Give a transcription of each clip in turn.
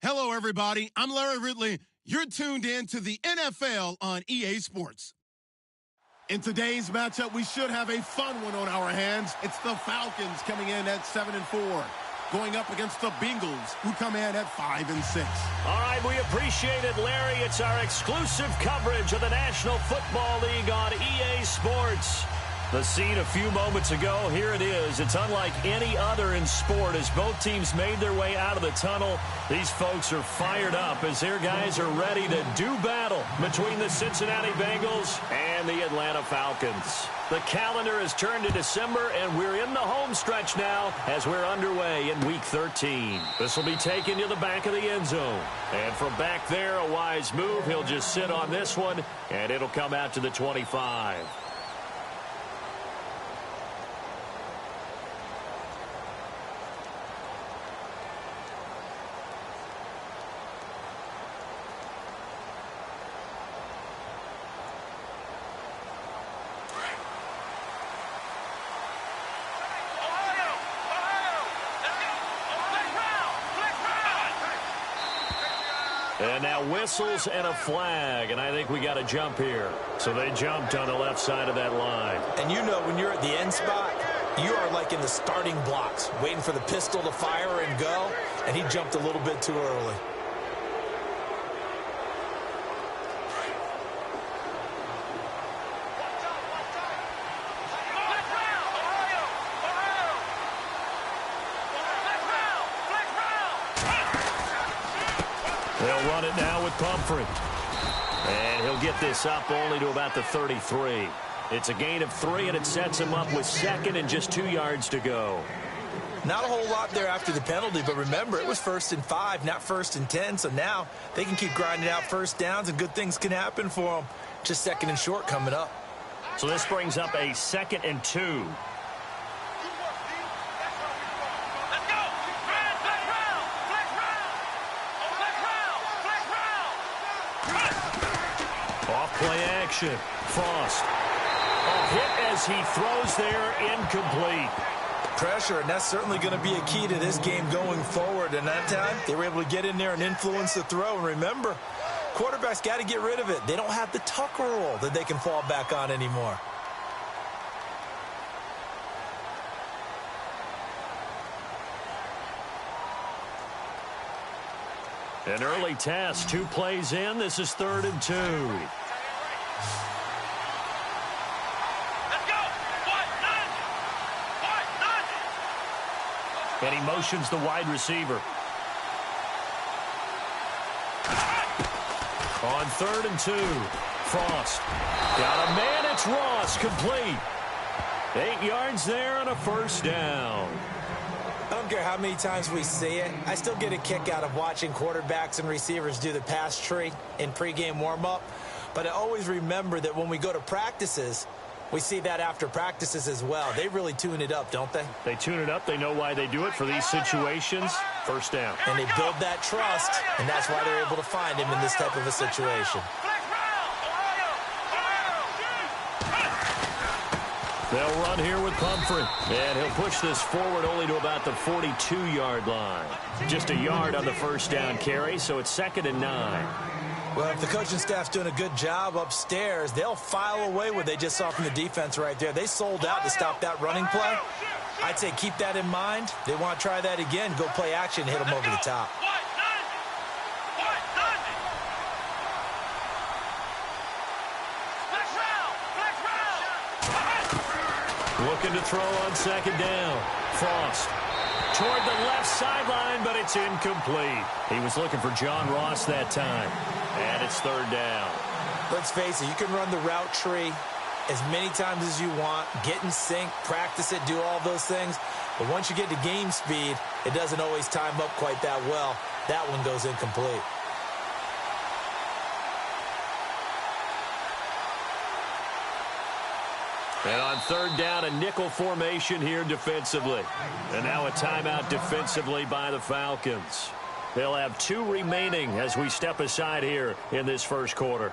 Hello, everybody. I'm Larry Ridley. You're tuned in to the NFL on EA Sports. In today's matchup, we should have a fun one on our hands. It's the Falcons coming in at 7-4, going up against the Bengals, who come in at 5-6. All right, we appreciate it, Larry. It's our exclusive coverage of the National Football League on EA Sports. The scene a few moments ago, here it is. It's unlike any other in sport as both teams made their way out of the tunnel. These folks are fired up as their guys are ready to do battle between the Cincinnati Bengals and the Atlanta Falcons. The calendar has turned to December, and we're in the home stretch now as we're underway in Week 13. This will be taken to the back of the end zone. And from back there, a wise move. He'll just sit on this one, and it'll come out to the 25. And now whistles and a flag, and I think we got a jump here. So they jumped on the left side of that line. And you know when you're at the end spot, you are like in the starting blocks, waiting for the pistol to fire and go, and he jumped a little bit too early. They'll run it now with Pumphrey. And he'll get this up only to about the 33. It's a gain of 3, and it sets him up with second and just 2 yards to go. Not a whole lot there after the penalty, but remember, it was 1st and 5, not 1st and 10, so now they can keep grinding out first downs, and good things can happen for them. Just 2nd and short coming up. So this brings up a 2nd and 2. Play action. Frost. A hit as he throws there, incomplete. Pressure, and that's certainly going to be a key to this game going forward. And that time, they were able to get in there and influence the throw. And remember, quarterbacks got to get rid of it. They don't have the Tucker rule that they can fall back on anymore. An early test, 2 plays in. This is 3rd and 2. And he motions the wide receiver. On 3rd and 2, Frost. Got a man, it's Ross, complete. 8 yards there and a first down. I don't care how many times we see it. I still get a kick out of watching quarterbacks and receivers do the pass tree in pregame warm-up. But I always remember that when we go to practices, we see that after practices as well. They really tune it up, don't they? They tune it up. They know why they do it for these situations. First down. And they build that trust, and that's why they're able to find him in this type of a situation. They'll run here with Pumphrey. And he'll push this forward only to about the 42-yard line. Just a yard on the first down carry, so it's 2nd and 9. Well, if the coaching staff's doing a good job upstairs, they'll file away what they just saw from the defense right there. They sold out to stop that running play. I'd say keep that in mind. They want to try that again. Go play action, hit them over the top. Looking to throw on 2nd down. Frost. Toward the left sideline, but it's incomplete. He was looking for John Ross that time. And it's 3rd down. Let's face it, you can run the route tree as many times as you want, get in sync, practice it, do all those things. But once you get to game speed, it doesn't always time up quite that well. That one goes incomplete. And on 3rd down, a nickel formation here defensively. And now a timeout defensively by the Falcons. They'll have 2 remaining as we step aside here in this first quarter.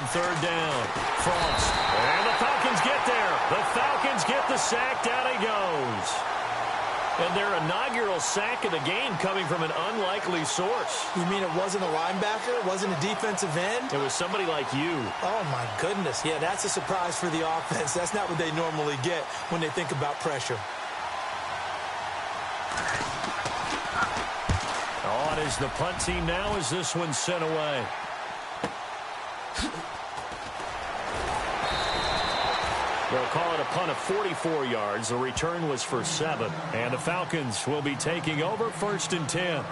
third down. Frost. And the Falcons get there. The Falcons get the sack. Down he goes. And their inaugural sack of the game coming from an unlikely source. You mean it wasn't a linebacker? It wasn't a defensive end? It was somebody like you. Oh, my goodness. Yeah, that's a surprise for the offense. That's not what they normally get when they think about pressure. On is the punt team now as this one's sent away. They'll call it a punt of 44 yards. The return was for 7. And the Falcons will be taking over 1st and 10.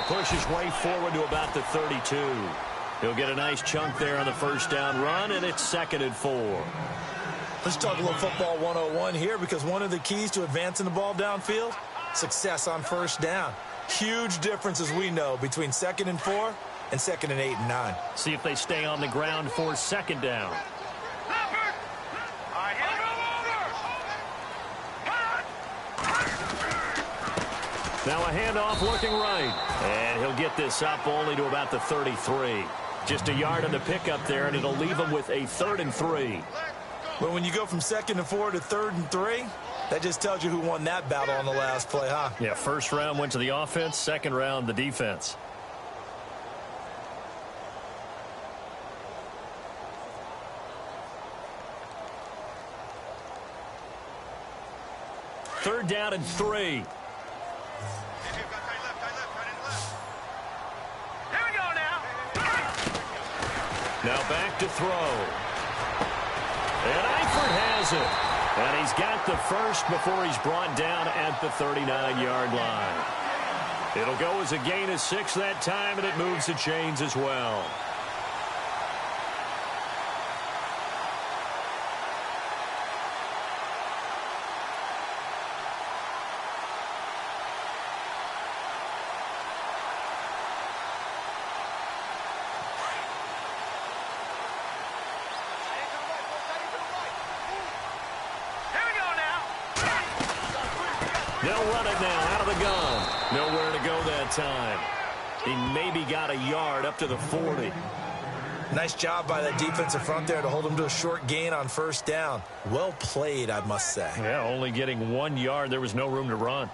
Push his way forward to about the 32. He'll get a nice chunk there on the first down run, and it's 2nd and 4. Let's talk a little football 101 here, because one of the keys to advancing the ball downfield, success on first down. Huge difference, as we know, between 2nd and 4 and 2nd and 8 and 9. See if they stay on the ground for 2nd down. Now a handoff looking right. And he'll get this up only to about the 33. Just a yard on the pickup there, and it'll leave him with a 3rd and 3. But when you go from 2nd and 4 to 3rd and 3, that just tells you who won that battle on the last play, huh? Yeah, first round went to the offense, second round the defense. Third down and 3. Now back to throw. And Eifert has it. And he's got the first before he's brought down at the 39-yard line. It'll go as a gain of 6 that time, and it moves the chains as well. They'll run it now out of the gun. Nowhere to go that time. He maybe got a yard up to the 40. Nice job by that defensive front there to hold him to a short gain on first down. Well played, I must say. Yeah, only getting 1 yard. There was no room to run.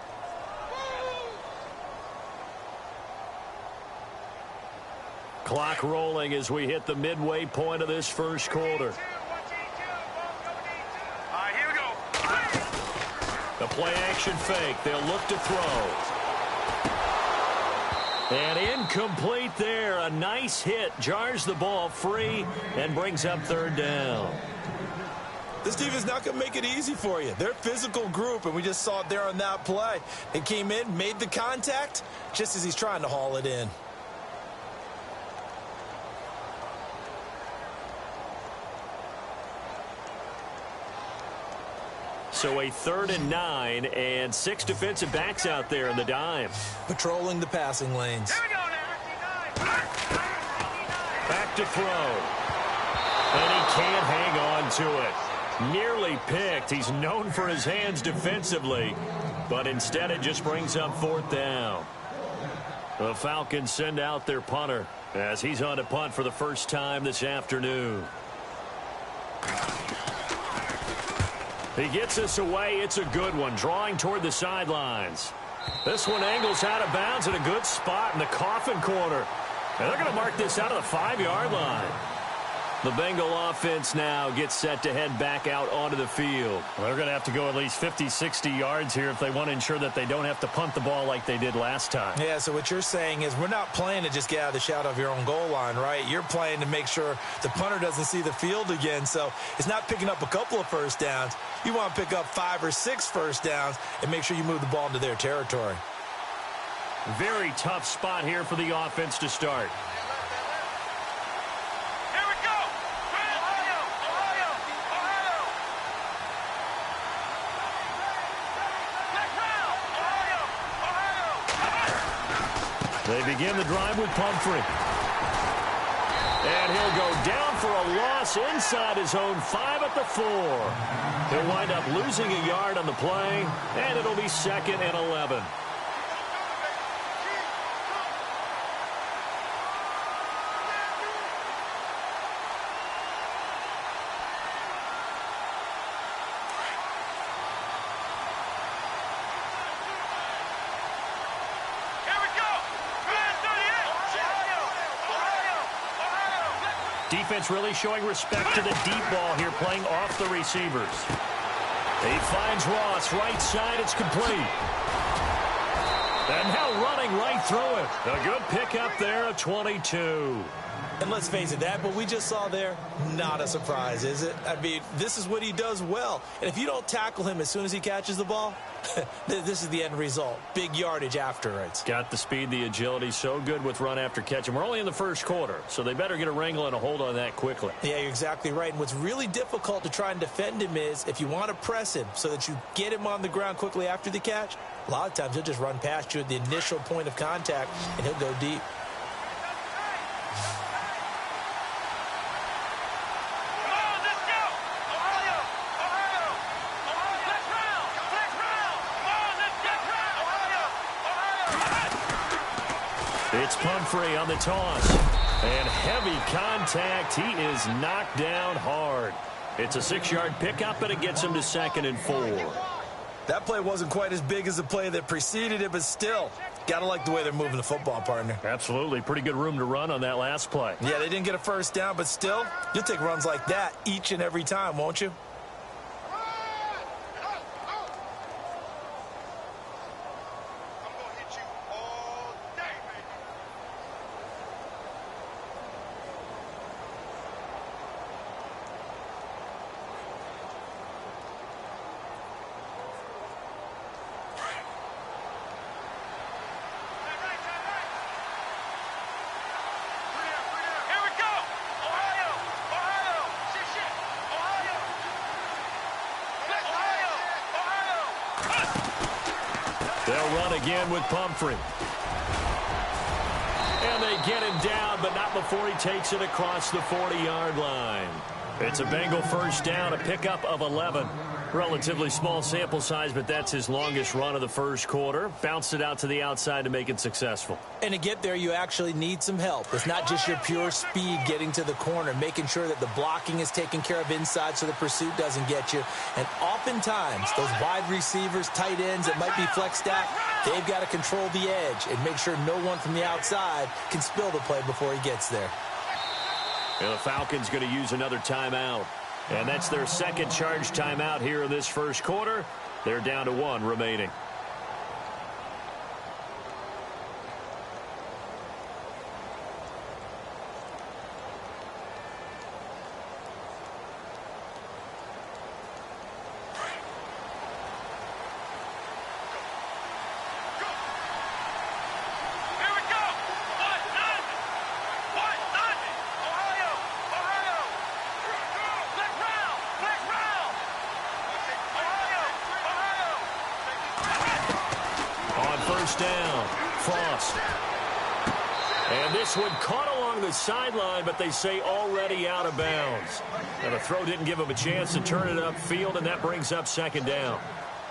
Clock rolling as we hit the midway point of this first quarter. The play-action fake. They'll look to throw. And incomplete there. A nice hit. Jars the ball free and brings up 3rd down. This team is not going to make it easy for you. They're a physical group, and we just saw it there on that play. They came in, made the contact, just as he's trying to haul it in. So a 3rd and 9 and 6 defensive backs out there in the dime. Patrolling the passing lanes. Back to throw. And he can't hang on to it. Nearly picked. He's known for his hands defensively, but instead it just brings up 4th down. The Falcons send out their punter as he's on to punt for the first time this afternoon. He gets us away. It's a good one, drawing toward the sidelines. This one angles out of bounds at a good spot in the coffin corner. And they're going to mark this out of the 5-yard line. The Bengal offense now gets set to head back out onto the field. Well, they're going to have to go at least 50, 60 yards here if they want to ensure that they don't have to punt the ball like they did last time. Yeah, so what you're saying is we're not playing to just get out of the shadow of your own goal line, right? You're playing to make sure the punter doesn't see the field again. So it's not picking up a couple of first downs. You want to pick up 5 or 6 first downs and make sure you move the ball into their territory. Very tough spot here for the offense to start. Here we go. Ohio, Ohio, Ohio. Next round. Ohio, Ohio. They begin the drive with Pumphrey. And he'll go down for a loss inside his own 5 at the 4. He'll wind up losing a yard on the play, and it'll be 2nd and 11. Defense really showing respect to the deep ball here, playing off the receivers. He finds Ross, right side, it's complete. And now running right through it. A good pickup there of 22. And let's face it, that what we just saw there, not a surprise, is it? I mean, this is what he does well. And if you don't tackle him as soon as he catches the ball, this is the end result. Big yardage afterwards. Got the speed, the agility, so good with run after catch. And we're only in the first quarter, so they better get a wrangle and a hold on that quickly. Yeah, you're exactly right. And what's really difficult to try and defend him is if you want to press him so that you get him on the ground quickly after the catch, a lot of times he'll just run past you at the initial point of contact, and he'll go deep. It's Pumphrey on the toss. And heavy contact. He is knocked down hard. It's a 6-yard pickup, and it gets him to 2nd and 4. That play wasn't quite as big as the play that preceded it, but still, got to like the way they're moving the football, partner. Absolutely. Pretty good room to run on that last play. Yeah, they didn't get a first down, but still, you'll take runs like that each and every time, won't you? They'll run again with Pumphrey. And they get him down, but not before he takes it across the 40-yard line. It's a Bengal first down, a pickup of 11. Relatively small sample size, but that's his longest run of the first quarter. Bounced it out to the outside to make it successful. And to get there, you actually need some help. It's not just your pure speed getting to the corner, making sure that the blocking is taken care of inside so the pursuit doesn't get you. And oftentimes, those wide receivers, tight ends that might be flexed out, they've got to control the edge and make sure no one from the outside can spill the play before he gets there. And the Falcons going to use another timeout. And that's their second charge timeout here in this first quarter. They're down to 1 remaining. Down. Frost. And this one caught along the sideline, but they say already out of bounds. Now the throw didn't give him a chance to turn it upfield, and that brings up 2nd down.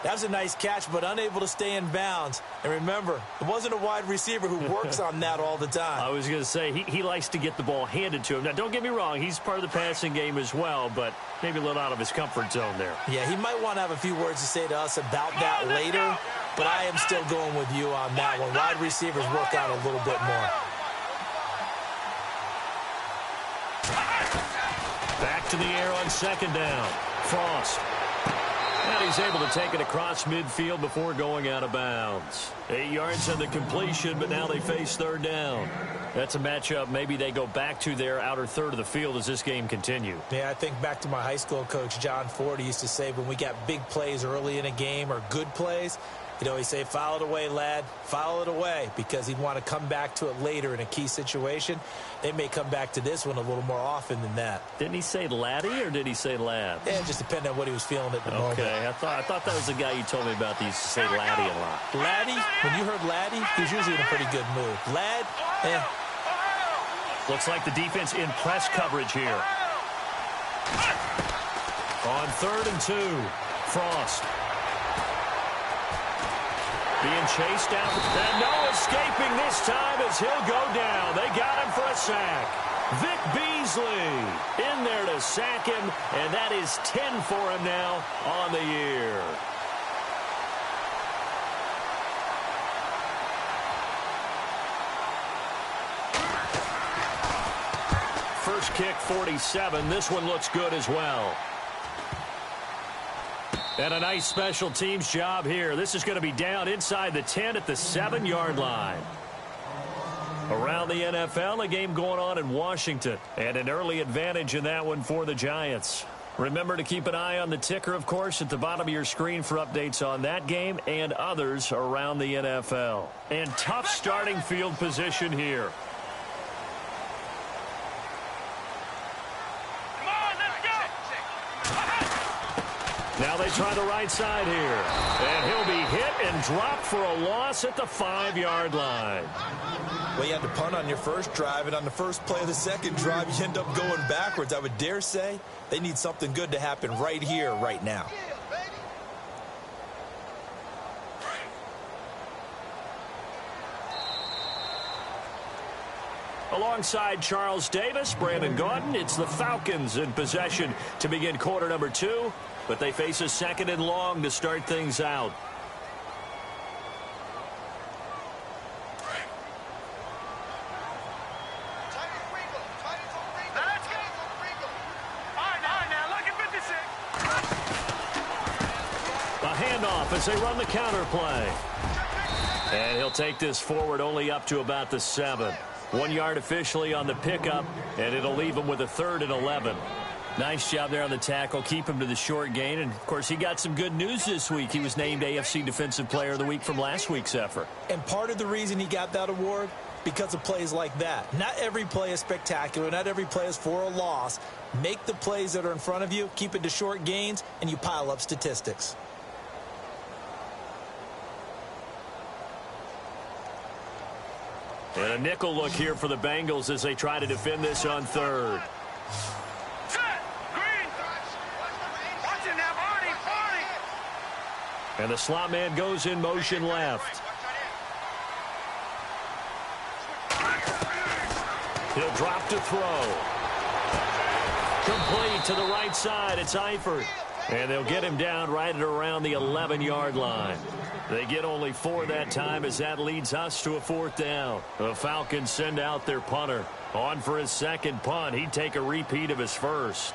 That was a nice catch, but unable to stay in bounds. And remember, it wasn't a wide receiver who works on that all the time. I was going to say, he likes to get the ball handed to him. Now, don't get me wrong, he's part of the passing game as well, but maybe a little out of his comfort zone there. Yeah, he might want to have a few words to say to us about that later, but I am still going with you on that one. Wide receivers work out a little bit more. Back to the air on 2nd down. Frost. And he's able to take it across midfield before going out of bounds. 8 yards on the completion, but now they face 3rd down. That's a matchup maybe they go back to their outer third of the field as this game continues. Yeah, I think back to my high school coach, John Ford. He used to say when we got big plays early in a game or good plays, You know, he say, file it away, lad. File it away, because he'd want to come back to it later in a key situation. They may come back to this one a little more often than that. Didn't he say laddie or did he say lad? Yeah, it just depended on what he was feeling at the moment. Okay, I thought that was the guy you told me about that used to say laddie a lot. Laddie, when you heard laddie, he was usually in a pretty good mood. Lad, Looks like the defense in press coverage here. On 3rd and 2, Frost. Being chased down. And no escaping this time as he'll go down. They got him for a sack. Vic Beasley in there to sack him, and that is 10 for him now on the year. First kick, 47. This one looks good as well. And a nice special teams job here. This is going to be down inside the 10 at the 7-yard line. Around the NFL, a game going on in Washington. And an early advantage in that one for the Giants. Remember to keep an eye on the ticker, of course, at the bottom of your screen for updates on that game and others around the NFL. And tough starting field position here. Now they try the right side here. And he'll be hit and dropped for a loss at the 5-yard line. Well, you had to punt on your first drive, and on the first play of the second drive, you end up going backwards. I would dare say they need something good to happen right here, right now. Alongside Charles Davis, Brandon Gaudin, it's the Falcons in possession to begin quarter number 2. But they face a 2nd and long to start things out. A handoff as they run the counter play. And he'll take this forward only up to about the 7. 1 yard officially on the pickup, and it'll leave him with a 3rd and 11. Nice job there on the tackle. Keep him to the short gain. And, of course, he got some good news this week. He was named AFC Defensive Player of the Week from last week's effort. And part of the reason he got that award, because of plays like that. Not every play is spectacular. Not every play is for a loss. Make the plays that are in front of you, keep it to short gains, and you pile up statistics. And a nickel look here for the Bengals as they try to defend this on 3rd. And the slot man goes in motion left. He'll drop to throw. Complete to the right side. It's Eifert. And they'll get him down right at around the 11-yard line. They get only 4 that time as that leads us to a 4th down. The Falcons send out their punter. On for his second punt. He'd take a repeat of his first.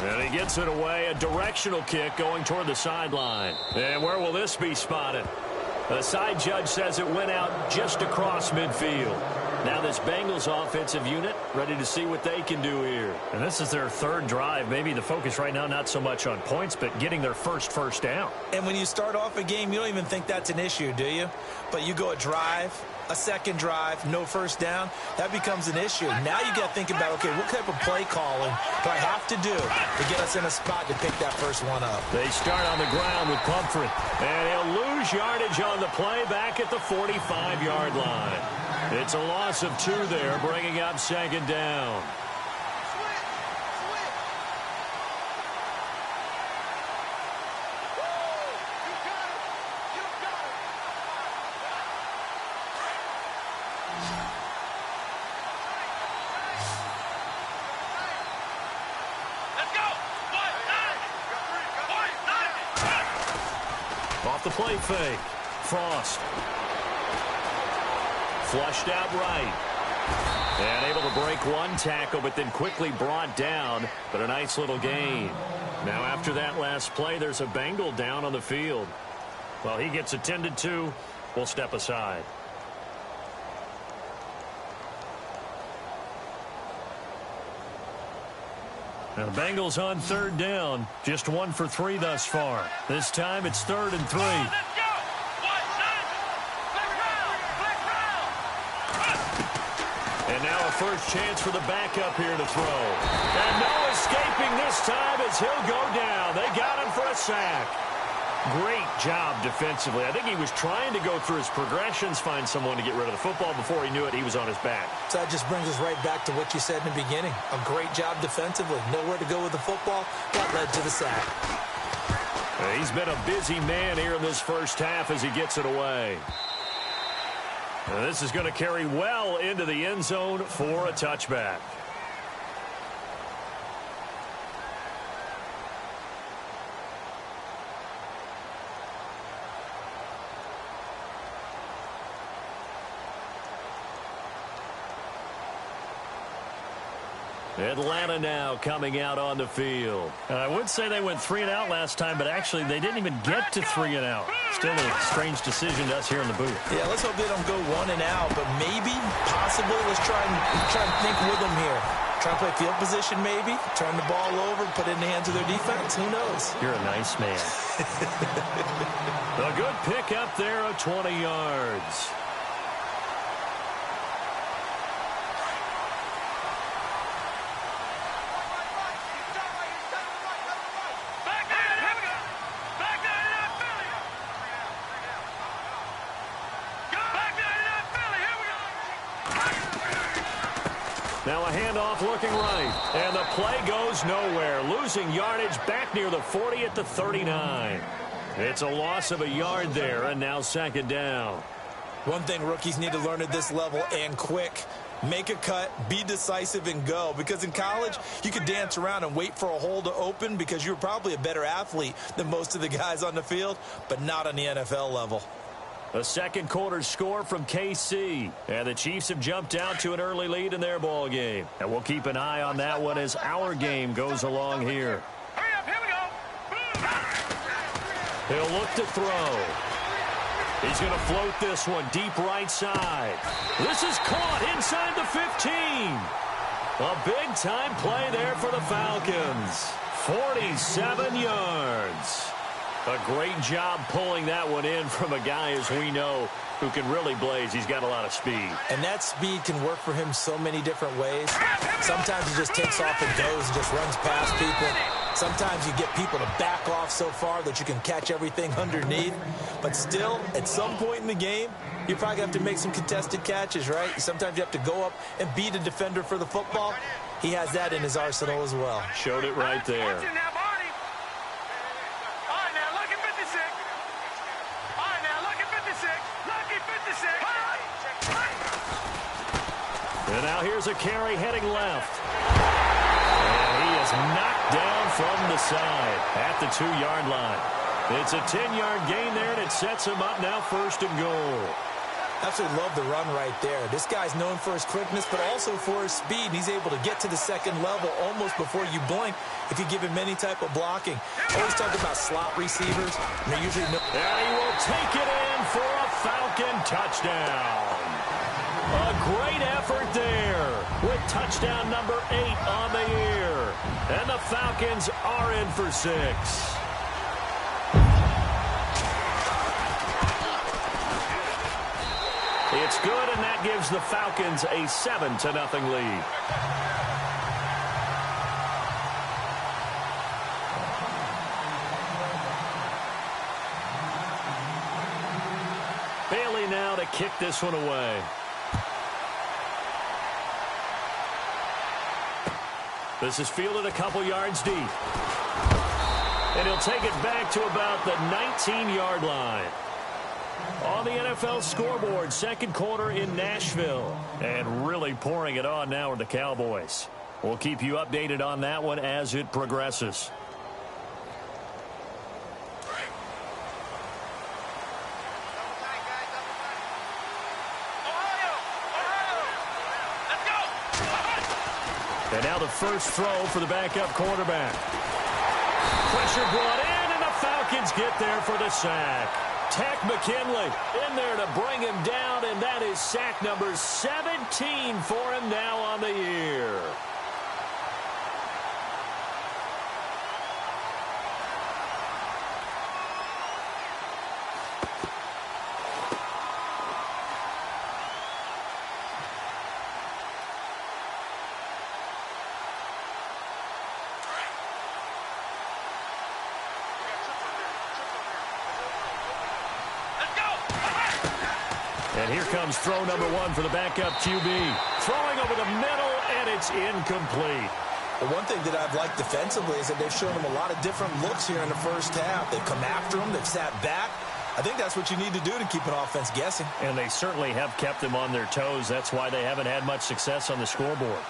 And he gets it away. A directional kick going toward the sideline. And where will this be spotted? The side judge says it went out just across midfield. Now this Bengals offensive unit ready to see what they can do here. And this is their 3rd drive. Maybe the focus right now not so much on points, but getting their first down. And when you start off a game, you don't even think that's an issue, do you? But you go a drive, a second drive, no first down, that becomes an issue. Now you got to think about, okay, what type of play calling do I have to do to get us in a spot to pick that first one up? They start on the ground with Pumphrey. And he'll lose yardage on the play back at the 45-yard line. It's a loss of 2 there, bringing up 2nd down. Off the play fake. Frost. Flushed out right. And able to break one tackle, but then quickly brought down. But a nice little gain. Now after that last play, there's a Bengal down on the field. Well, he gets attended to. We'll step aside. Now the Bengals on third down. Just 1 for 3 thus far. This time it's 3rd and 3. And now a first chance for the backup here to throw. And no escaping this time as he'll go down. They got him for a sack. Great job defensively. I think he was trying to go through his progressions, find someone to get rid of the football. Before he knew it, he was on his back. So that just brings us right back to what you said in the beginning. A great job defensively. Nowhere to go with the football. That led to the sack. He's been a busy man here in this first half as he gets it away. Now this is going to carry well into the end zone for a touchback. Atlanta now coming out on the field. I would say they went 3 and out last time, but actually they didn't even get to 3 and out. Still a strange decision to us here in the booth. Yeah, let's hope they don't go 1 and out, but maybe, possibly, let's try and think with them here. Try and play field position maybe, turn the ball over, put it in the hands of their defense. Who knows? You're a nice man. A good pick up there of 20 yards. Now a handoff looking right, and the play goes nowhere. Losing yardage back near the 40 at the 39. It's a loss of a yard there, and now 2nd down. One thing rookies need to learn at this level, and quick. Make a cut, be decisive, and go. Because in college, you could dance around and wait for a hole to open because you're probably a better athlete than most of the guys on the field, but not on the NFL level. A second quarter score from KC. And the Chiefs have jumped out to an early lead in their ball game. And we'll keep an eye on that one as our game goes along here. Hurry up, here we go. He'll look to throw. He's going to float this one deep right side. This is caught inside the 15. A big-time play there for the Falcons. 47 yards. A great job pulling that one in from a guy, as we know, who can really blaze. He's got a lot of speed. And that speed can work for him so many different ways. Sometimes he just takes off and goes and just runs past people. Sometimes you get people to back off so far that you can catch everything underneath. But still, at some point in the game, you probably have to make some contested catches, right? Sometimes you have to go up and beat a defender for the football. He has that in his arsenal as well. Showed it right there. And now here's a carry heading left. And he is knocked down from the side at the 2-yard line. It's a 10-yard gain there, and it sets him up now 1st and goal. Absolutely love the run right there. This guy's known for his quickness, but also for his speed. He's able to get to the 2nd level almost before you blink if you give him any type of blocking. Always talk about slot receivers. And they usually know. And he will take it in for a Falcon touchdown. A great effort there with touchdown number 8 on the year. And the Falcons are in for 6. It's good, and that gives the Falcons a 7-0 lead. Bailey now to kick this one away. This is fielded a couple yards deep. And he'll take it back to about the 19-yard line. On the NFL scoreboard, 2nd quarter in Nashville. And really pouring it on now are the Cowboys. We'll keep you updated on that one as it progresses. And now the first throw for the backup quarterback. Pressure brought in, and the Falcons get there for the sack. Tech McKinley in there to bring him down, and that is sack number 17 for him now on the year. And here comes throw number 1 for the backup QB. Throwing over the middle, and it's incomplete. Well, one thing that I've liked defensively is that they've shown him a lot of different looks here in the first half. They've come after him. They've sat back. I think that's what you need to do to keep an offense guessing. And they certainly have kept them on their toes. That's why they haven't had much success on the scoreboard.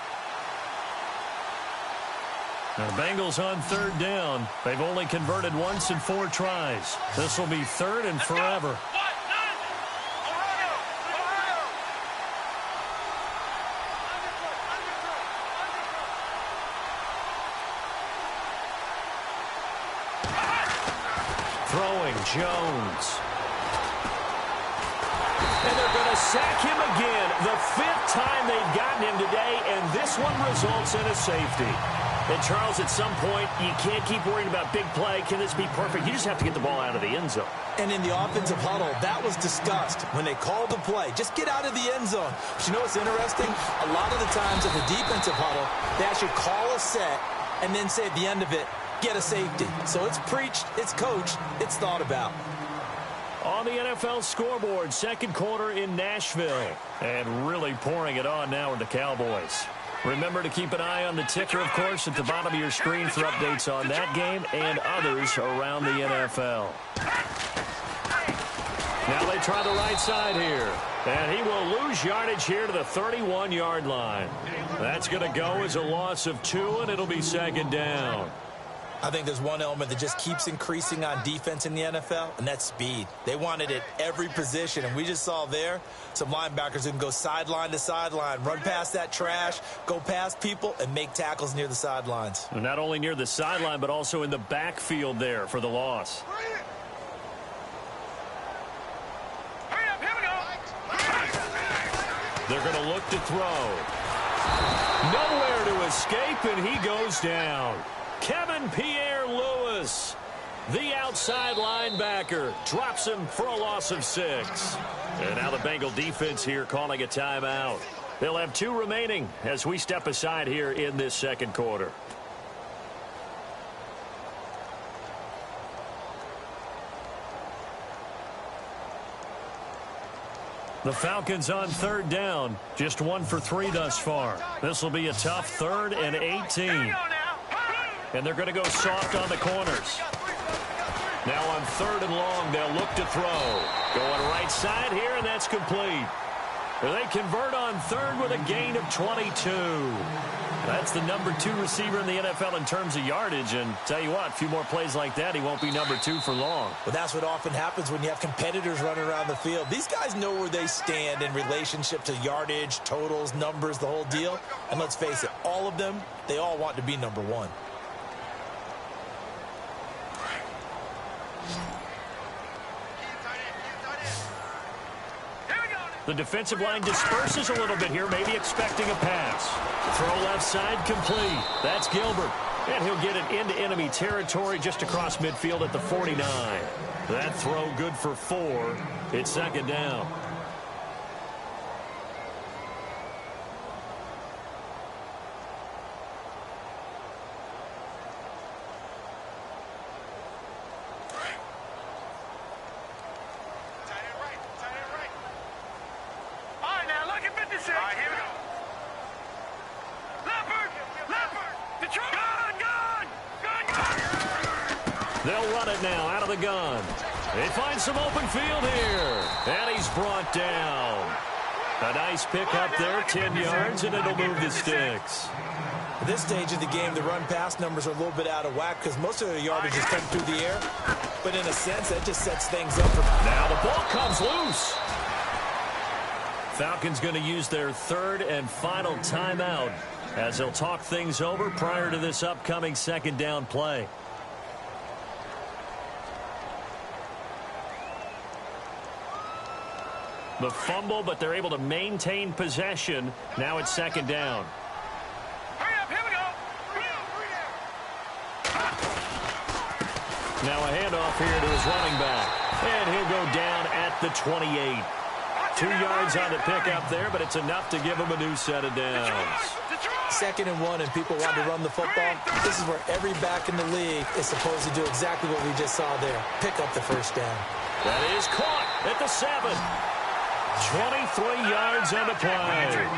Now, the Bengals on third down. They've only converted once in 4 tries. This will be third and forever. Throwing Jones. And they're going to sack him again. The 5th time they've gotten him today, and this one results in a safety. And, Charles, at some point, you can't keep worrying about big play. Can this be perfect? You just have to get the ball out of the end zone. And in the offensive huddle, that was discussed when they called the play. Just get out of the end zone. But you know what's interesting? A lot of the times at the defensive huddle, they actually call a set and then say at the end of it, get a safety. So it's preached, it's coached, it's thought about. On the NFL scoreboard, second quarter in Nashville. And really pouring it on now with the Cowboys. Remember to keep an eye on the ticker, of course, at the bottom of your screen for updates on that game and others around the NFL. Now they try the right side here. And he will lose yardage here to the 31-yard line. That's going to go as a loss of 2, and it'll be second down. I think there's one element that just keeps increasing on defense in the NFL, and that's speed. They want it at every position, and we just saw there some linebackers who can go sideline to sideline, run past that trash, go past people, and make tackles near the sidelines. And not only near the sideline, but also in the backfield there for the loss. They're going to look to throw. Nowhere to escape, and he goes down. Kevin Pierre-Louis, the outside linebacker, drops him for a loss of 6. And now the Bengal defense here calling a timeout. They'll have 2 remaining as we step aside here in this second quarter. The Falcons on third down, just 1 for 3 thus far. This will be a tough 3rd and 18. And they're going to go soft on the corners. Now on 3rd and long, they'll look to throw. Going right side here, and that's complete. They convert on 3rd with a gain of 22. That's the number 2 receiver in the NFL in terms of yardage. And tell you what, a few more plays like that, he won't be number 2 for long. Well, that's what often happens when you have competitors running around the field. These guys know where they stand in relationship to yardage, totals, numbers, the whole deal. And let's face it, all of them, they all want to be number 1. The defensive line disperses a little bit here, maybe expecting a pass. Throw left side, complete. That's Gilbert. And he'll get it into enemy territory just across midfield at the 49. That throw good for 4. It's second down. They'll run it now out of the gun. They find some open field here. And he's brought down. A nice pick up there, 10 yards, and it'll move the sticks. At this stage of the game, the run-pass numbers are a little bit out of whack because most of their yardage is coming through the air. But in a sense, that just sets things up. Now the ball comes loose. Falcons going to use their 3rd and final timeout as they'll talk things over prior to this upcoming second down play. The fumble, but they're able to maintain possession. Now it's second down. Hurry up, here we go. Now a handoff here to his running back. And he'll go down at the 28. 2 yards on the pickup there, but it's enough to give him a new set of downs. 2nd and 1, and people want to run the football. This is where every back in the league is supposed to do exactly what we just saw there. Pick up the first down. That is caught at the 7. 23 yards on the play.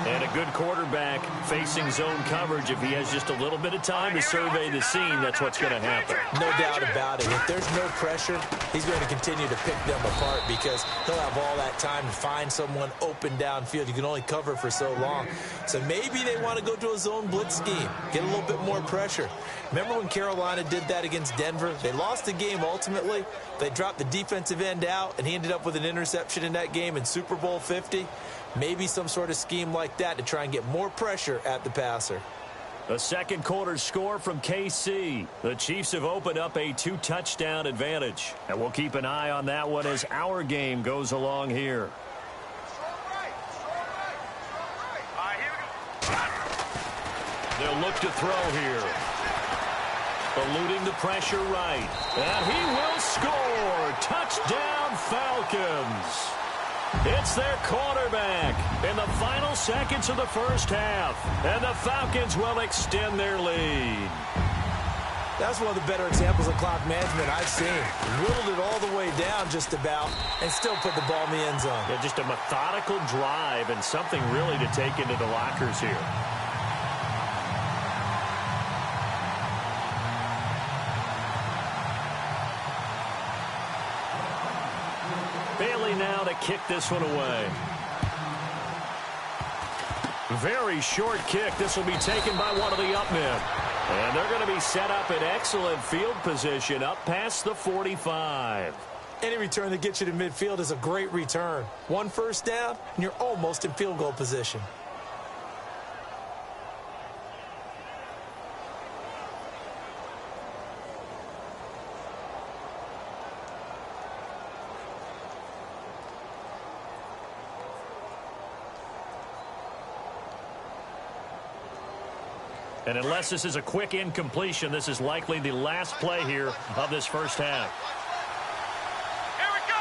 And a good quarterback facing zone coverage. If he has just a little bit of time to survey the scene, that's what's going to happen. No doubt about it. If there's no pressure, he's going to continue to pick them apart because he'll have all that time to find someone open downfield. You can only cover for so long. So maybe they want to go to a zone blitz scheme, get a little bit more pressure. Remember when Carolina did that against Denver? They lost the game ultimately. They dropped the defensive end out, and he ended up with an interception in that game in Super Bowl 50. Maybe some sort of scheme like that to try and get more pressure at the passer. A second quarter score from KC. The Chiefs have opened up a 2-touchdown advantage. And we'll keep an eye on that one as our game goes along here. They'll look to throw here. Eluding the pressure right. And he will score. Touchdown Falcons. It's their quarterback in the final seconds of the first half. And the Falcons will extend their lead. That's one of the better examples of clock management I've seen. Whittled it all the way down just about and still put the ball in the end zone. Yeah, just a methodical drive and something really to take into the lockers here. Bailey now to kick this one away. Very short kick. This will be taken by one of the up men. And they're going to be set up in excellent field position up past the 45. Any return that gets you to midfield is a great return. One first down, and you're almost in field goal position. And unless this is a quick incompletion, this is likely the last play here of this first half. Here we go.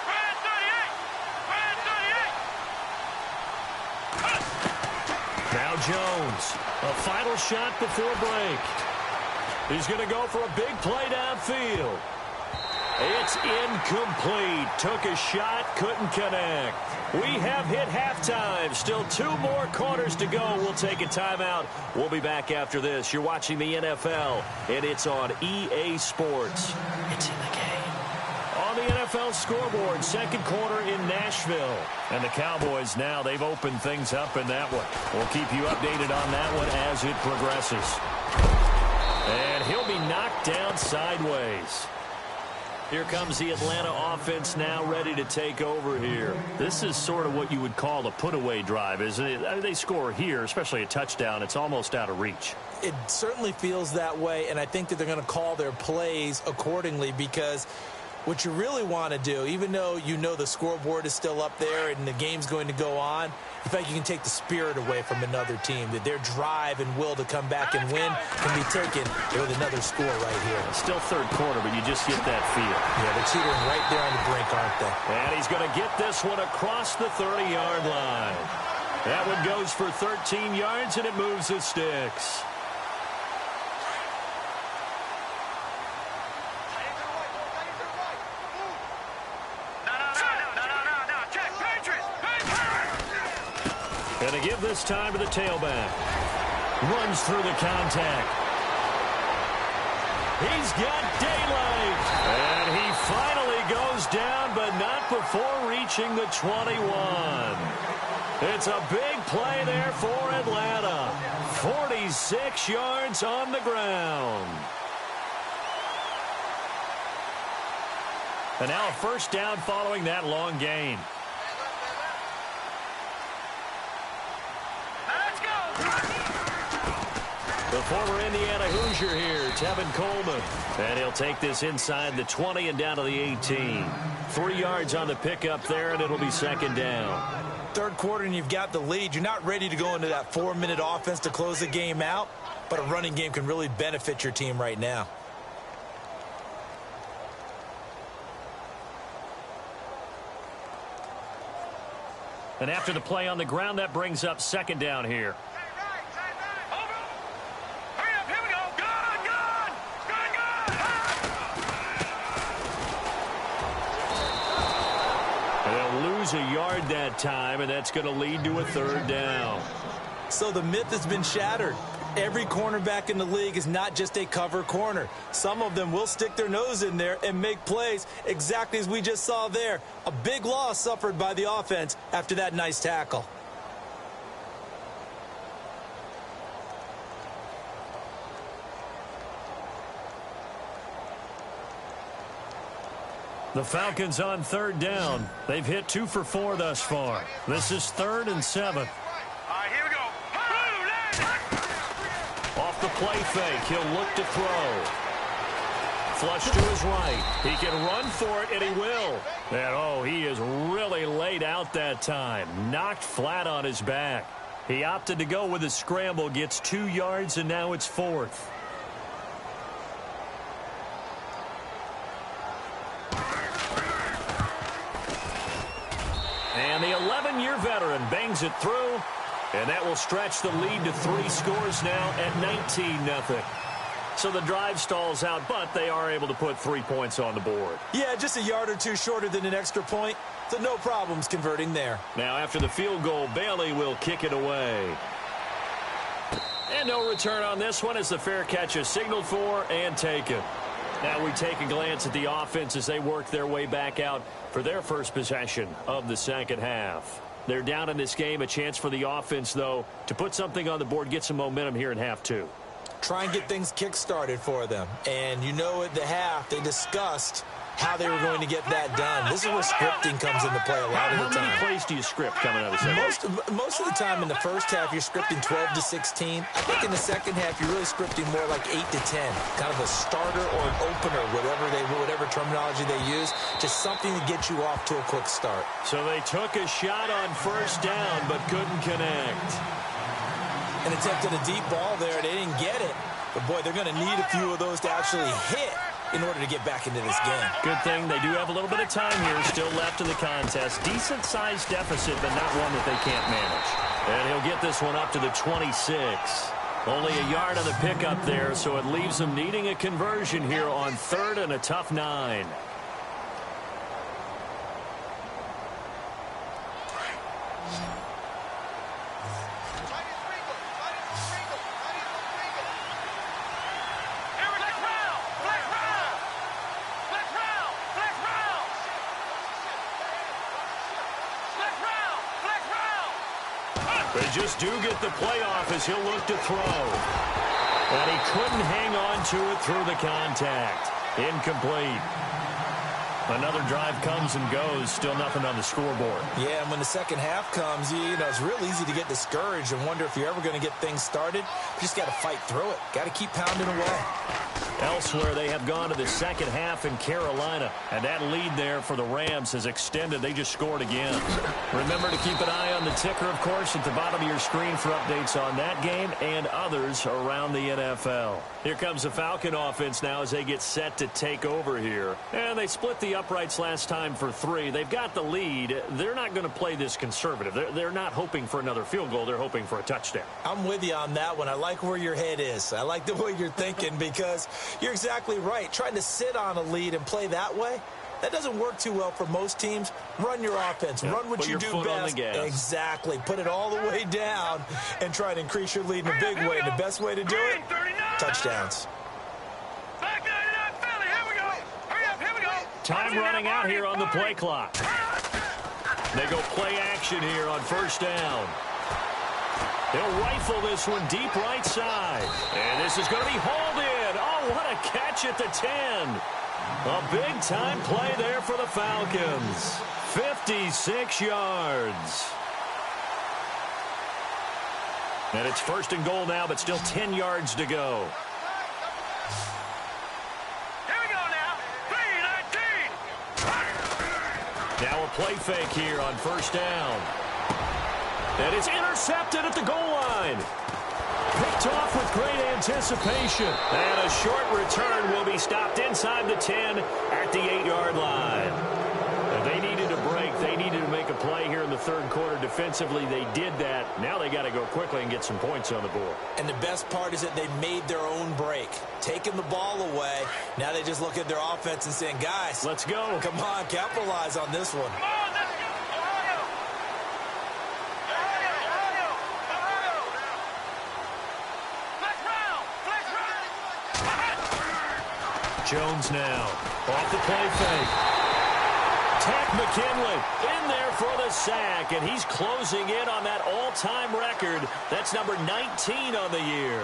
Brand 38. Now Jones, a final shot before break. He's going to go for a big play downfield. It's incomplete. Took a shot, couldn't connect. We have hit halftime. Still 2 more quarters to go. We'll take a timeout. We'll be back after this. You're watching the NFL, and it's on EA Sports. It's in the game. On the NFL scoreboard, second quarter in Nashville. And the Cowboys now, they've opened things up in that one. We'll keep you updated on that one as it progresses. And he'll be knocked down sideways. Here comes the Atlanta offense now ready to take over here. This is sort of what you would call a put-away drive, isn't it? I mean, they score here, especially a touchdown. It's almost out of reach. It certainly feels that way, and I think that they're going to call their plays accordingly because what you really want to do, even though you know the scoreboard is still up there and the game's going to go on, in fact, you can take the spirit away from another team, that their drive and will to come back and win can be taken with another score right here. Still third quarter, but you just get that feel. Yeah, they're teetering right there on the brink, aren't they? And he's going to get this one across the 30-yard line. That one goes for 13 yards, and it moves the sticks. And to give this time to the tailback. Runs through the contact. He's got daylight. And he finally goes down, but not before reaching the 21. It's a big play there for Atlanta. 46 yards on the ground. And now a first down following that long gain. The former Indiana Hoosier here, Tevin Coleman. And he'll take this inside the 20 and down to the 18. 3 yards on the pickup there, and it'll be second down. Third quarter, and you've got the lead. You're not ready to go into that 4-minute offense to close the game out, but a running game can really benefit your team right now. And after the play on the ground, that brings up second down here. that time, and that's going to lead to a third down. So the myth has been shattered. Every cornerback in the league is not just a cover corner. Some of them will stick their nose in there and make plays exactly as we just saw there. A big loss suffered by the offense after that nice tackle. The Falcons on third down. They've hit 2 for 4 thus far. This is 3rd and 7. Here we go. Off the play fake, he'll look to throw. Flush to his right. He can run for it, and he will. And, he is really laid out that time. Knocked flat on his back. He opted to go with a scramble, gets 2 yards, and now it's 4th. And the 11-year veteran bangs it through. And that will stretch the lead to 3 scores now at 19-0. So the drive stalls out, but they are able to put 3 points on the board. Yeah, just a yard or two shorter than an extra point. So no problems converting there. Now after the field goal, Bailey will kick it away. And no return on this one as the fair catch is signaled for and taken. Now we take a glance at the offense as they work their way back out for their first possession of the second half. They're down in this game. A chance for the offense, though, to put something on the board, get some momentum here in half 2. Try and get things kick-started for them. And you know at the half, they discussed how they were going to get that done. This is where scripting comes into play a lot of the time. How many plays do you script coming out of the second? Most of the time in the first half, you're scripting 12 to 16. I think in the second half, you're really scripting more like 8 to 10. Kind of a starter or an opener, whatever terminology they use. Just something to get you off to a quick start. So they took a shot on first down, but couldn't connect. And attempted a deep ball there. They didn't get it. But, boy, they're going to need a few of those to actually hit in order to get back into this game. Good thing they do have a little bit of time here still left in the contest. Decent-sized deficit, but not one that they can't manage. And he'll get this one up to the 26. Only a yard on the pickup there, so it leaves them needing a conversion here on 3rd and a tough 9. They just do get the playoff as he'll look to throw. And he couldn't hang on to it through the contact. Incomplete. Another drive comes and goes. Still nothing on the scoreboard. Yeah, and when the second half comes, you know, it's real easy to get discouraged and wonder if you're ever going to get things started. You just got to fight through it. Got to keep pounding away. Elsewhere, they have gone to the second half in Carolina, and that lead there for the Rams has extended. They just scored again. Remember to keep an eye on the ticker, of course, at the bottom of your screen for updates on that game and others around the NFL. Here comes the Falcon offense now as they get set to take over here. And they split the uprights last time for 3. They've got the lead. They're not going to play this conservative. They're not hoping for another field goal. They're hoping for a touchdown. I'm with you on that one. I like where your head is. I like the way you're thinking because you're exactly right. Trying to sit on a lead and play that way, that doesn't work too well for most teams. Run your offense. Run what you do best. Exactly. Put it all the way down and try to increase your lead in a big way. And the best way to do it, touchdowns. Time running out here on the play clock. They go play action here on first down. They'll rifle this one deep right side. And this is going to be hauled in. Oh, what a catch at the 10. A big-time play there for the Falcons. 56 yards. And it's 1st and goal now, but still 10 yards to go. Now a play fake here on first down. And it's intercepted at the goal line. Picked off with great anticipation. And a short return will be stopped inside the 10 at the 8-yard line. And they needed a break. They needed to make a play here in the third quarter defensively. They did that. Now they got to go quickly and get some points on the board. And the best part is that they made their own break. Taking the ball away. Now they just look at their offense and saying, guys, let's go. Come on, capitalize on this one. Jones now. Off the play fake. Ted McKinley in there for the sack, and he's closing in on that all-time record. That's number 19 on the year.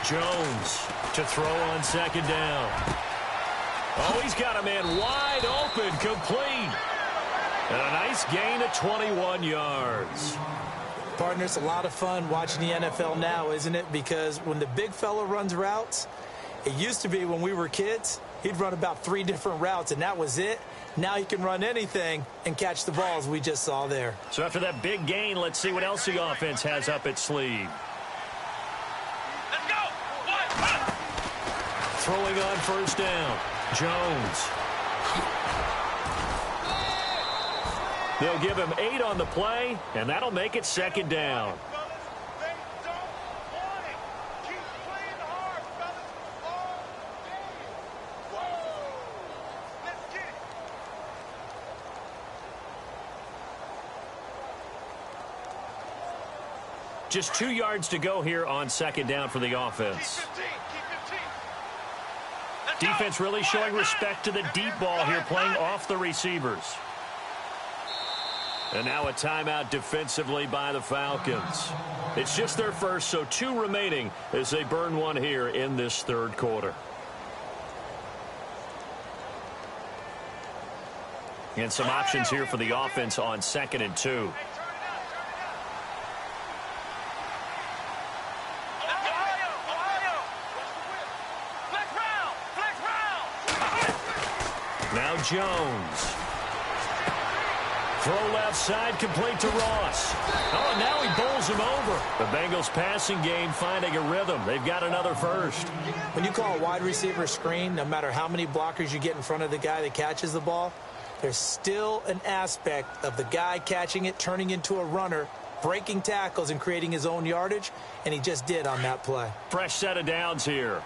Jones to throw on second down. Oh, he's got a man wide open, complete. And a nice gain of 21 yards. Partner, it's a lot of fun watching the NFL now, isn't it? Because when the big fella runs routes, it used to be when we were kids, he'd run about 3 different routes, and that was it. Now he can run anything and catch the balls we just saw there. So after that big gain, let's see what else the offense has up its sleeve. Throwing on first down, Jones. They'll give him 8 on the play, and that'll make it second down. Just 2 yards to go here on second down for the offense. Defense really showing respect to the deep ball here, playing off the receivers. And now a timeout defensively by the Falcons. It's just their first, so 2 remaining as they burn one here in this third quarter. And some options here for the offense on 2nd and 2. Now Jones. Throw left side, complete to Ross. Oh, and now he bowls him over. The Bengals passing game finding a rhythm. They've got another first. When you call a wide receiver screen, no matter how many blockers you get in front of the guy that catches the ball, there's still an aspect of the guy catching it, turning into a runner, breaking tackles and creating his own yardage, and he just did on that play. Fresh set of downs here.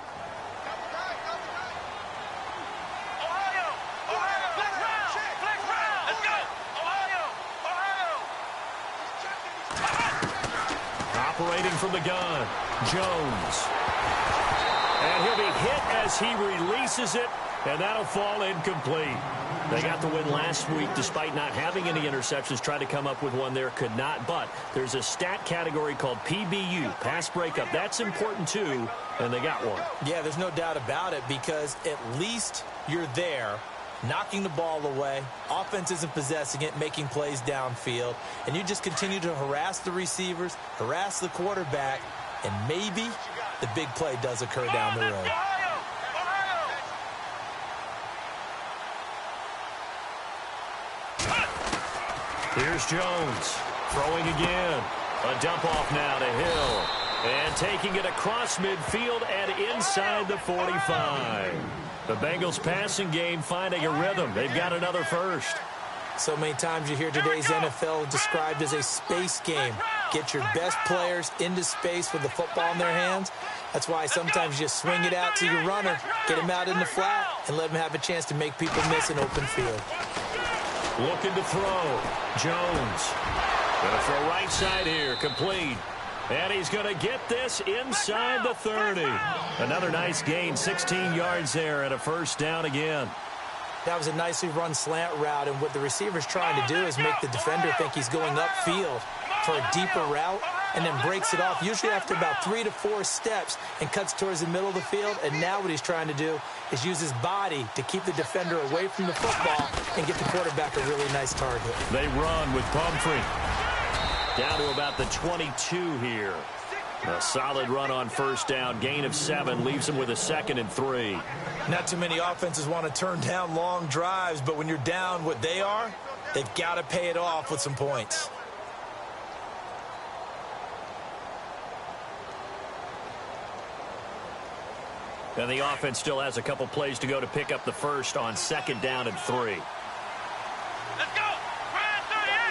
Operating from the gun, Jones. And he'll be hit as he releases it, and that'll fall incomplete. They got the win last week despite not having any interceptions. Tried to come up with one there, could not. But there's a stat category called PBU, pass breakup. That's important too, and they got one. Yeah, there's no doubt about it, because at least you're there, knocking the ball away. Offense isn't possessing it, making plays downfield. And you just continue to harass the receivers, harass the quarterback, and maybe the big play does occur down the road. Here's Jones throwing again. A dump off now to Hill. And taking it across midfield and inside the 45. The Bengals passing game finding a rhythm. They've got another first. So many times you hear today's NFL described as a space game. Get your best players into space with the football in their hands. That's why sometimes you just swing it out to your runner, get him out in the flat, and let him have a chance to make people miss an open field. Looking to throw. Jones. Going to throw right side here. Complete. And he's going to get this inside the 30. Another nice gain. 16 yards there and a first down again. That was a nicely run slant route, and what the receiver's trying to do is make the defender think he's going upfield for a deeper route, and then breaks it off, usually after about 3 to 4 steps, and cuts towards the middle of the field. And now what he's trying to do is use his body to keep the defender away from the football and get the quarterback a really nice target. They run with Pumphrey. Down to about the 22 here. A solid run on first down. Gain of 7 leaves him with a 2nd and 3. Not too many offenses want to turn down long drives, but when you're down what they are, they've got to pay it off with some points. And the offense still has a couple plays to go to pick up the first on 2nd down and 3. Let's go! 38!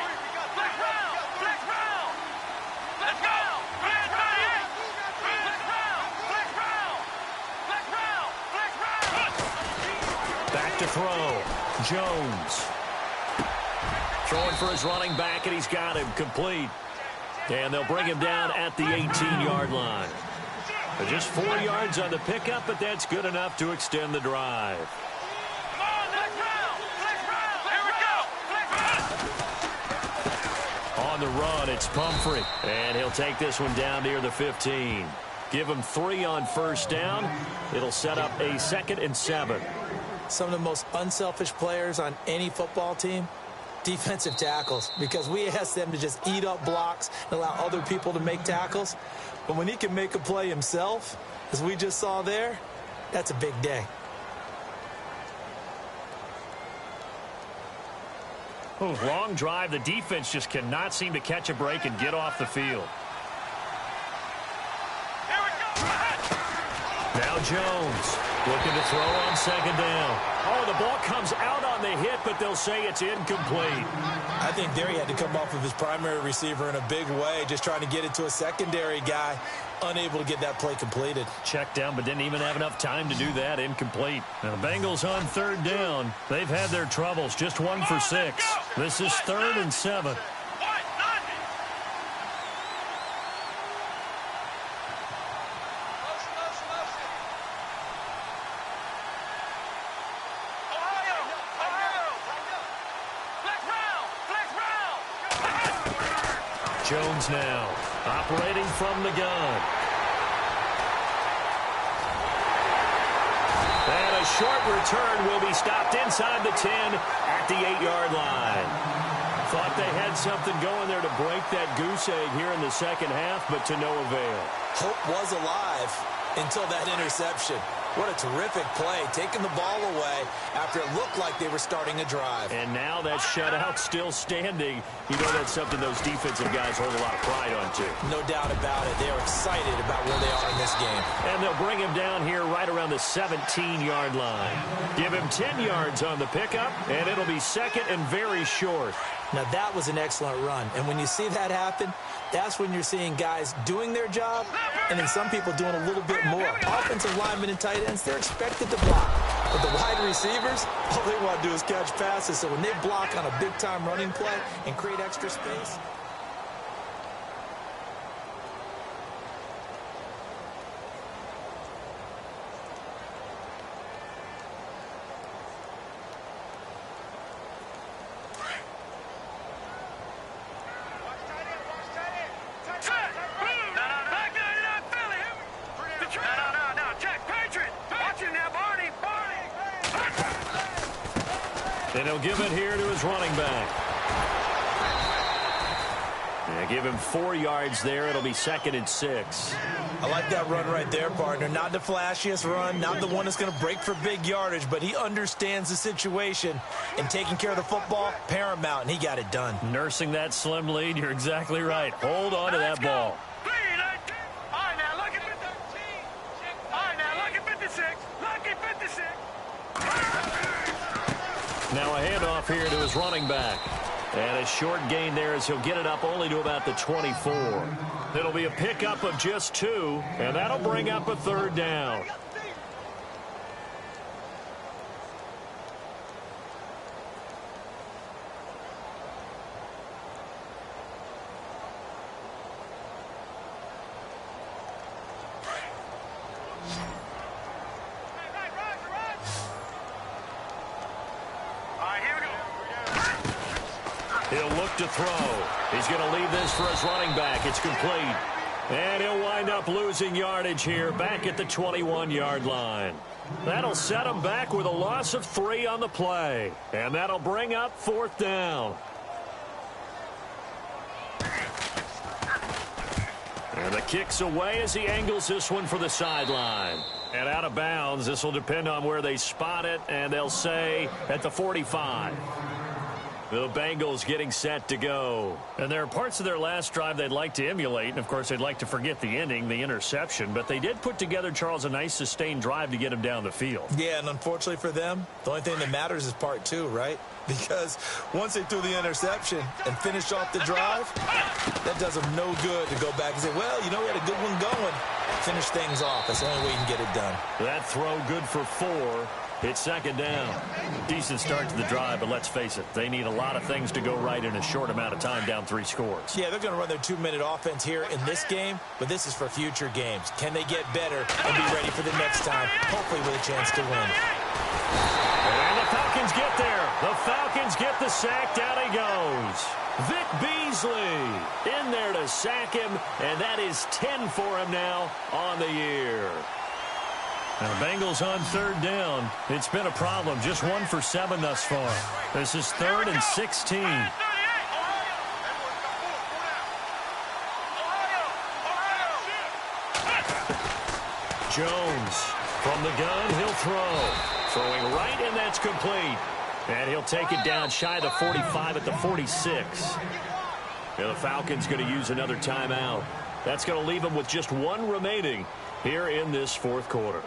to throw. Jones. Throwing for his running back, and he's got him complete. And they'll bring him down at the 18-yard line. Just 4 yards on the pickup, but that's good enough to extend the drive. Come on, let's round. Here we go. On the run, it's Pumphrey. And he'll take this one down near the 15. Give him 3 on first down. It'll set up a 2nd and 7. Some of the most unselfish players on any football team, defensive tackles, because we ask them to just eat up blocks and allow other people to make tackles. But when he can make a play himself, as we just saw there, that's a big day. Oh, long drive. The defense just cannot seem to catch a break and get off the field. Now Jones looking to throw on 2nd down. Oh, the ball comes out on the hit, but they'll say it's incomplete. I think there he had to come off of his primary receiver in a big way, just trying to get it to a secondary guy, unable to get that play completed. Checked down, but didn't even have enough time to do that. Incomplete. Now the Bengals on 3rd down. They've had their troubles. Just 1 for 6. This is 3rd and 7. Jones now operating from the gun. And a short return will be stopped inside the 10 at the 8-yard line. Thought they had something going there to break that goose egg here in the second half, but to no avail. Hope was alive until that interception. What a terrific play, taking the ball away after it looked like they were starting a drive. And now that shutout still standing. You know that's something those defensive guys hold a lot of pride on, too. No doubt about it. They are excited about where they are in this game. And they'll bring him down here right around the 17-yard line. Give him 10 yards on the pickup, and it'll be 2nd and very short. Now, that was an excellent run. And when you see that happen, that's when you're seeing guys doing their job and then some people doing a little bit more. Offensive linemen and tight ends, they're expected to block. But the wide receivers, all they want to do is catch passes. So when they block on a big-time running play and create extra space, And he'll give it here to his running back. Yeah, give him 4 yards there. It'll be 2nd and 6. I like that run right there, partner. Not the flashiest run, not the one that's going to break for big yardage, but he understands the situation, and taking care of the football, paramount, and he got it done. Nursing that slim lead, you're exactly right. Hold on to that ball. Now a handoff here to his running back. And a short gain there as he'll get it up only to about the 24. It'll be a pickup of just 2, and that'll bring up a 3rd down. He'll look to throw. He's going to leave this for his running back. It's complete. And he'll wind up losing yardage here back at the 21-yard line. That'll set him back with a loss of 3 on the play. And that'll bring up 4th down. And the kick's away as he angles this one for the sideline. And out of bounds, this will depend on where they spot it, and they'll say at the 45. The Bengals getting set to go. And there are parts of their last drive they'd like to emulate. And, of course, they'd like to forget the ending, the interception. But they did put together, Charles, a nice sustained drive to get him down the field. Yeah, and unfortunately for them, the only thing that matters is part 2, right? Because once they threw the interception and finished off the drive, that does them no good to go back and say, well, you know, we had a good one going. Finish things off. That's the only way you can get it done. That throw good for 4. It's second down. Decent start to the drive, but let's face it, they need a lot of things to go right in a short amount of time, down 3 scores. Yeah, they're going to run their 2-minute offense here in this game, but this is for future games. Can they get better and be ready for the next time, hopefully with a chance to win? And the Falcons get there. The Falcons get the sack. Down he goes. Vic Beasley in there to sack him, and that is 10 for him now on the year. Now, the Bengals on third down. It's been a problem. Just 1 for 7 thus far. This is 3rd and 16. Jones from the gun. He'll throw. Throwing right, and that's complete. And he'll take it down shy of the 45 at the 46. And the Falcons going to use another timeout. That's going to leave them with just 1 remaining here in this 4th quarter.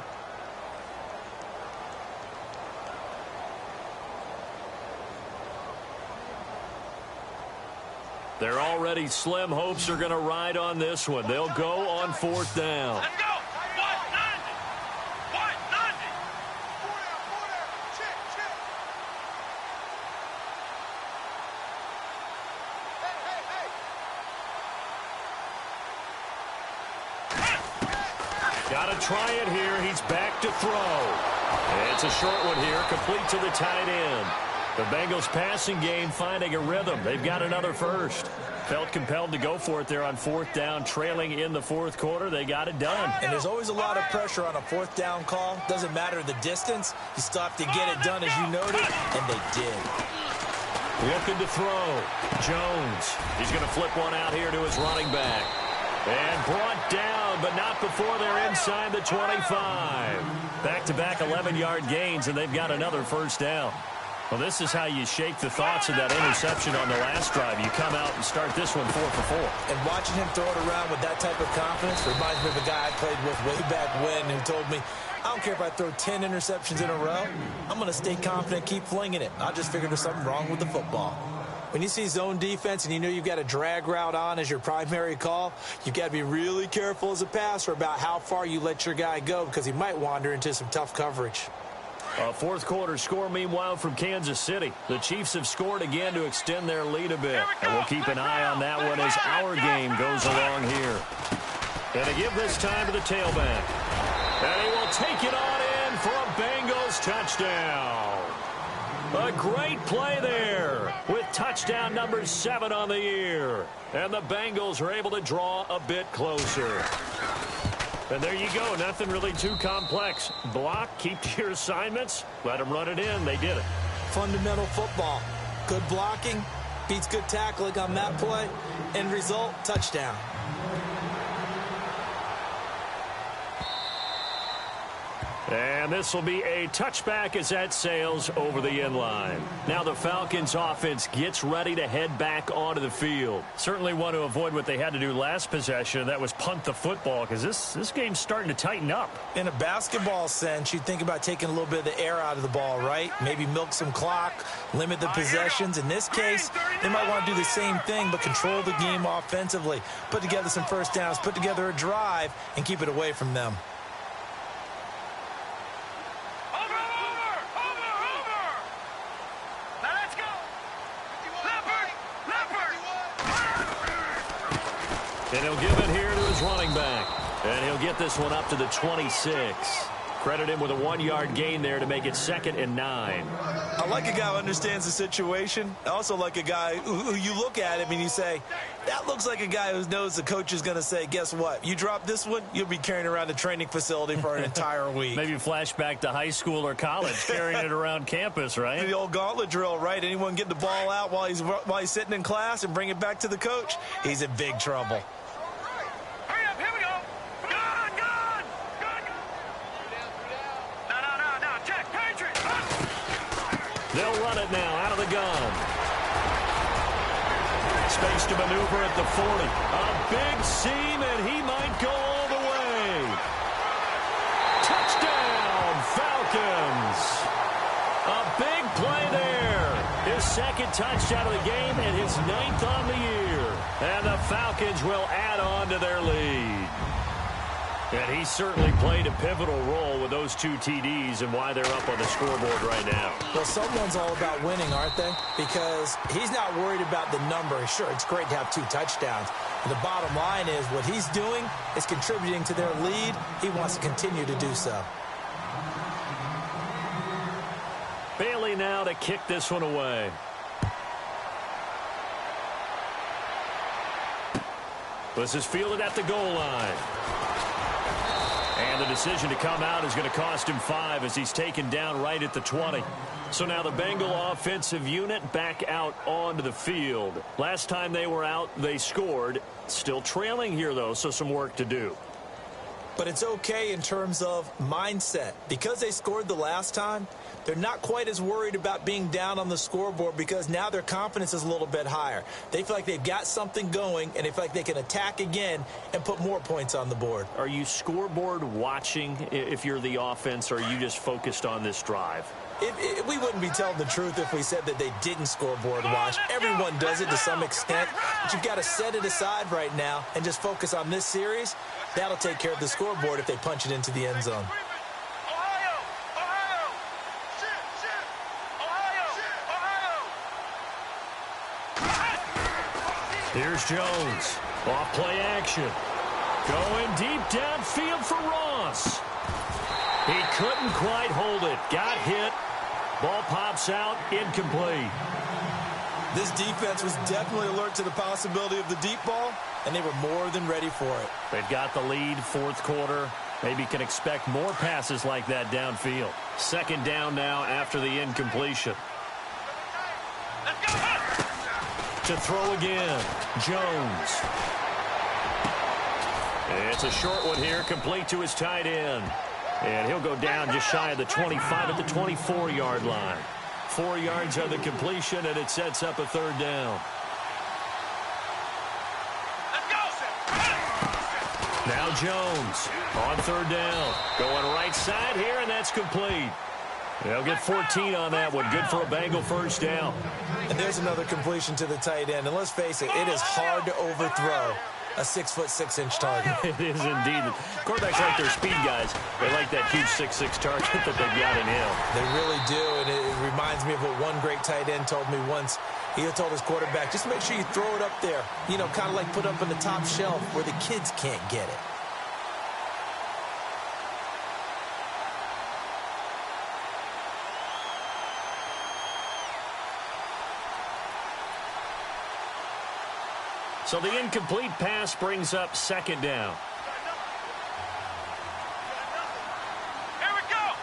They're already slim hopes are going to ride on this one. They'll go on 4th down. Let's go. Got to try it here. He's back to throw. And it's a short one here, complete to the tight end. The Bengals passing game finding a rhythm. They've got another first. Felt compelled to go for it there on 4th down, trailing in the 4th quarter. They got it done. And there's always a lot of pressure on a 4th down call. Doesn't matter the distance. You still have to get it done as you noted, and they did. Looking to throw. Jones. He's going to flip one out here to his running back. And brought down, but not before they're inside the 25. Back-to-back 11-yard gains, and they've got another first down. Well, this is how you shake the thoughts of that interception on the last drive. You come out and start this one 4 for 4. And watching him throw it around with that type of confidence reminds me of a guy I played with way back when who told me, I don't care if I throw 10 interceptions in a row. I'm going to stay confident, keep flinging it. I just figured there's something wrong with the football. When you see zone defense and you know you've got a drag route on as your primary call, you've got to be really careful as a passer about how far you let your guy go because he might wander into some tough coverage. A 4th quarter score, meanwhile, from Kansas City. The Chiefs have scored again to extend their lead a bit. And we'll keep an eye on that one as our game goes along here. And to give this time to the tailback. And he will take it on in for a Bengals touchdown. A great play there with touchdown number 7 on the year. And the Bengals are able to draw a bit closer. And there you go. Nothing really too complex. Block, keep to your assignments, let them run it in. They did it. Fundamental football. Good blocking beats good tackling on that play. End result, touchdown. And this will be a touchback as that sails over the end line. Now the Falcons offense gets ready to head back onto the field. Certainly want to avoid what they had to do last possession. That was punt the football because this game's starting to tighten up. In a basketball sense, you think about taking a little bit of the air out of the ball, right? Maybe milk some clock, limit the possessions. In this case, they might want to do the same thing but control the game offensively. Put together some first downs, put together a drive, and keep it away from them. And he'll give it here to his running back. And he'll get this one up to the 26. Credit him with a 1-yard gain there to make it 2nd and 9. I like a guy who understands the situation. I also like a guy who you look at him and you say, that looks like a guy who knows the coach is going to say, guess what? You drop this one, you'll be carrying around the training facility for an entire week. Maybe flashback to high school or college, carrying it around campus, right? The old gauntlet drill, right? Anyone get the ball out while he's sitting in class and bring it back to the coach, he's in big trouble. They'll run it now out of the gun. Space to maneuver at the 40. A big seam, and he might go all the way. Touchdown, Falcons. A big play there. His 2nd touchdown of the game and his 9th on the year. And the Falcons will add on to their lead. And he certainly played a pivotal role with those 2 TDs and why they're up on the scoreboard right now. Well, someone's all about winning, aren't they? Because he's not worried about the number. Sure, it's great to have 2 touchdowns. But the bottom line is what he's doing is contributing to their lead. He wants to continue to do so. Bailey now to kick this one away. This is fielded at the goal line. And the decision to come out is going to cost him 5 as he's taken down right at the 20. So now the Bengal offensive unit back out onto the field. Last time they were out, they scored. Still trailing here, though, so some work to do. But it's okay in terms of mindset. Because they scored the last time, they're not quite as worried about being down on the scoreboard because now their confidence is a little bit higher. They feel like they've got something going, and they feel like they can attack again and put more points on the board. Are you scoreboard watching if you're the offense, or are you just focused on this drive? We wouldn't be telling the truth if we said that they didn't scoreboard watch. Everyone does it to some extent, but you've got to set it aside right now and just focus on this series. That'll take care of the scoreboard if they punch it into the end zone. Here's Jones. Off play action. Going deep downfield for Ross. He couldn't quite hold it. Got hit. Ball pops out. Incomplete. This defense was definitely alert to the possibility of the deep ball, and they were more than ready for it. They've got the lead, 4th quarter. Maybe can expect more passes like that downfield. 2nd down now after the incompletion. To throw again, Jones. It's a short one here, complete to his tight end. And he'll go down just shy of the 25 at the 24-yard line. 4 yards on the completion, and it sets up a 3rd down. Now Jones on 3rd down. Going right side here, and that's complete. They'll get 14 on that one. Good for a Bengal 1st down. And there's another completion to the tight end. And let's face it, it is hard to overthrow a 6'6" target. It is indeed. Quarterbacks like their speed guys. They like that huge 6'6" target that they've got in him. They really do, and it reminds me of what one great tight end told me once. He told his quarterback, just make sure you throw it up there. You know, kind of like put up on the top shelf where the kids can't get it. So the incomplete pass brings up 2nd down. Here we go.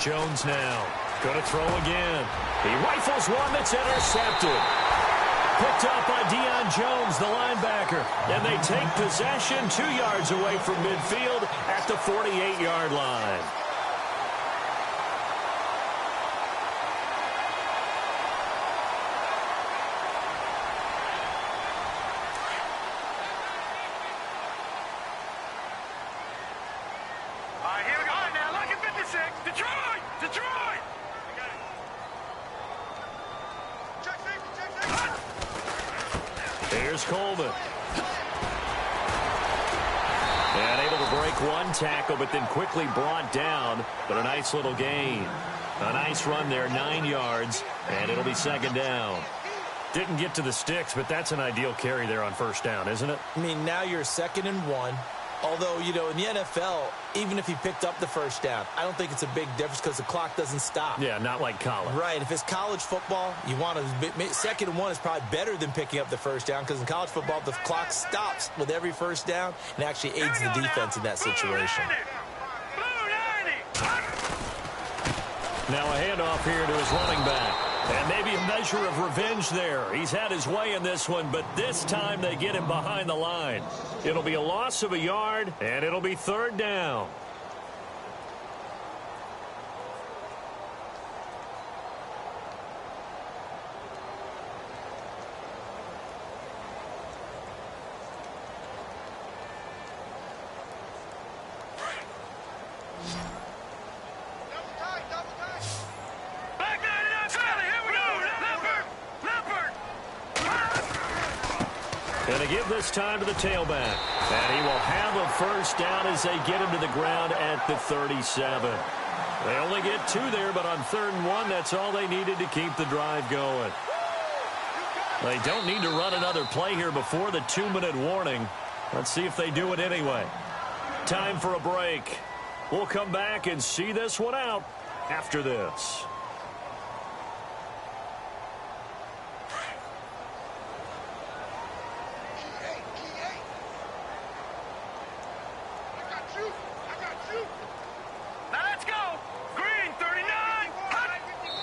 Jones now going to throw again. He rifles one that's intercepted. Picked up by Deion Jones, the linebacker. And they take possession 2 yards away from midfield at the 48-yard line. Here's Coleman. And able to break one tackle, but then quickly brought down. But a nice little gain. A nice run there, 9 yards, and it'll be 2nd down. Didn't get to the sticks, but that's an ideal carry there on 1st down, isn't it? I mean, now you're 2nd and 1. Although, you know, in the NFL, even if he picked up the 1st down, I don't think it's a big difference because the clock doesn't stop. Yeah, not like college. Right. If it's college football, you want to 2nd and 1 is probably better than picking up the 1st down because in college football, the clock stops with every 1st down and actually aids the defense in that situation. Now a handoff here to his running back. And maybe a measure of revenge there. He's had his way in this one, but this time they get him behind the line. It'll be a loss of a yard, and it'll be 3rd down. Going to give this time to the tailback. And he will have a first down as they get him to the ground at the 37. They only get 2 there, but on 3rd and 1, that's all they needed to keep the drive going. They don't need to run another play here before the 2-minute warning. Let's see if they do it anyway. Time for a break. We'll come back and see this one out after this.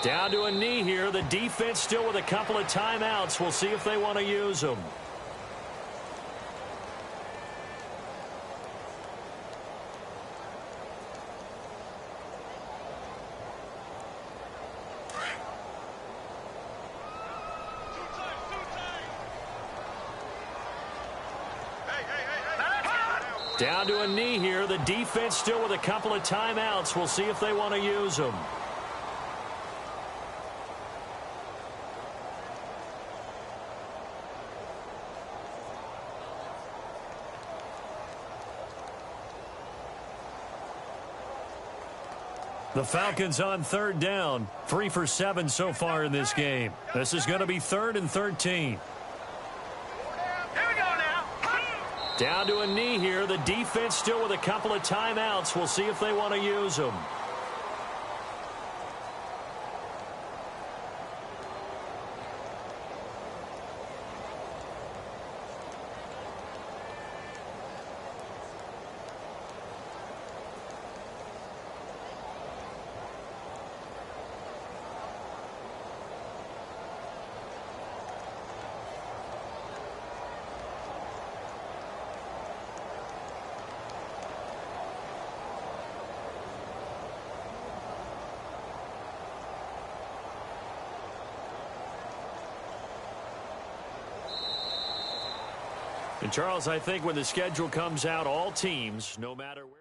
Down to a knee here. The defense still with a couple of timeouts. We'll see if they want to use them. Down to a knee here. The defense still with a couple of timeouts. We'll see if they want to use them. The Falcons on 3rd down. 3 for 7 so far in this game. This is going to be 3rd and 13. Here we go now. Down to a knee here. The defense still with a couple of timeouts. We'll see if they want to use them. And Charles, I think when the schedule comes out, all teams, no matter where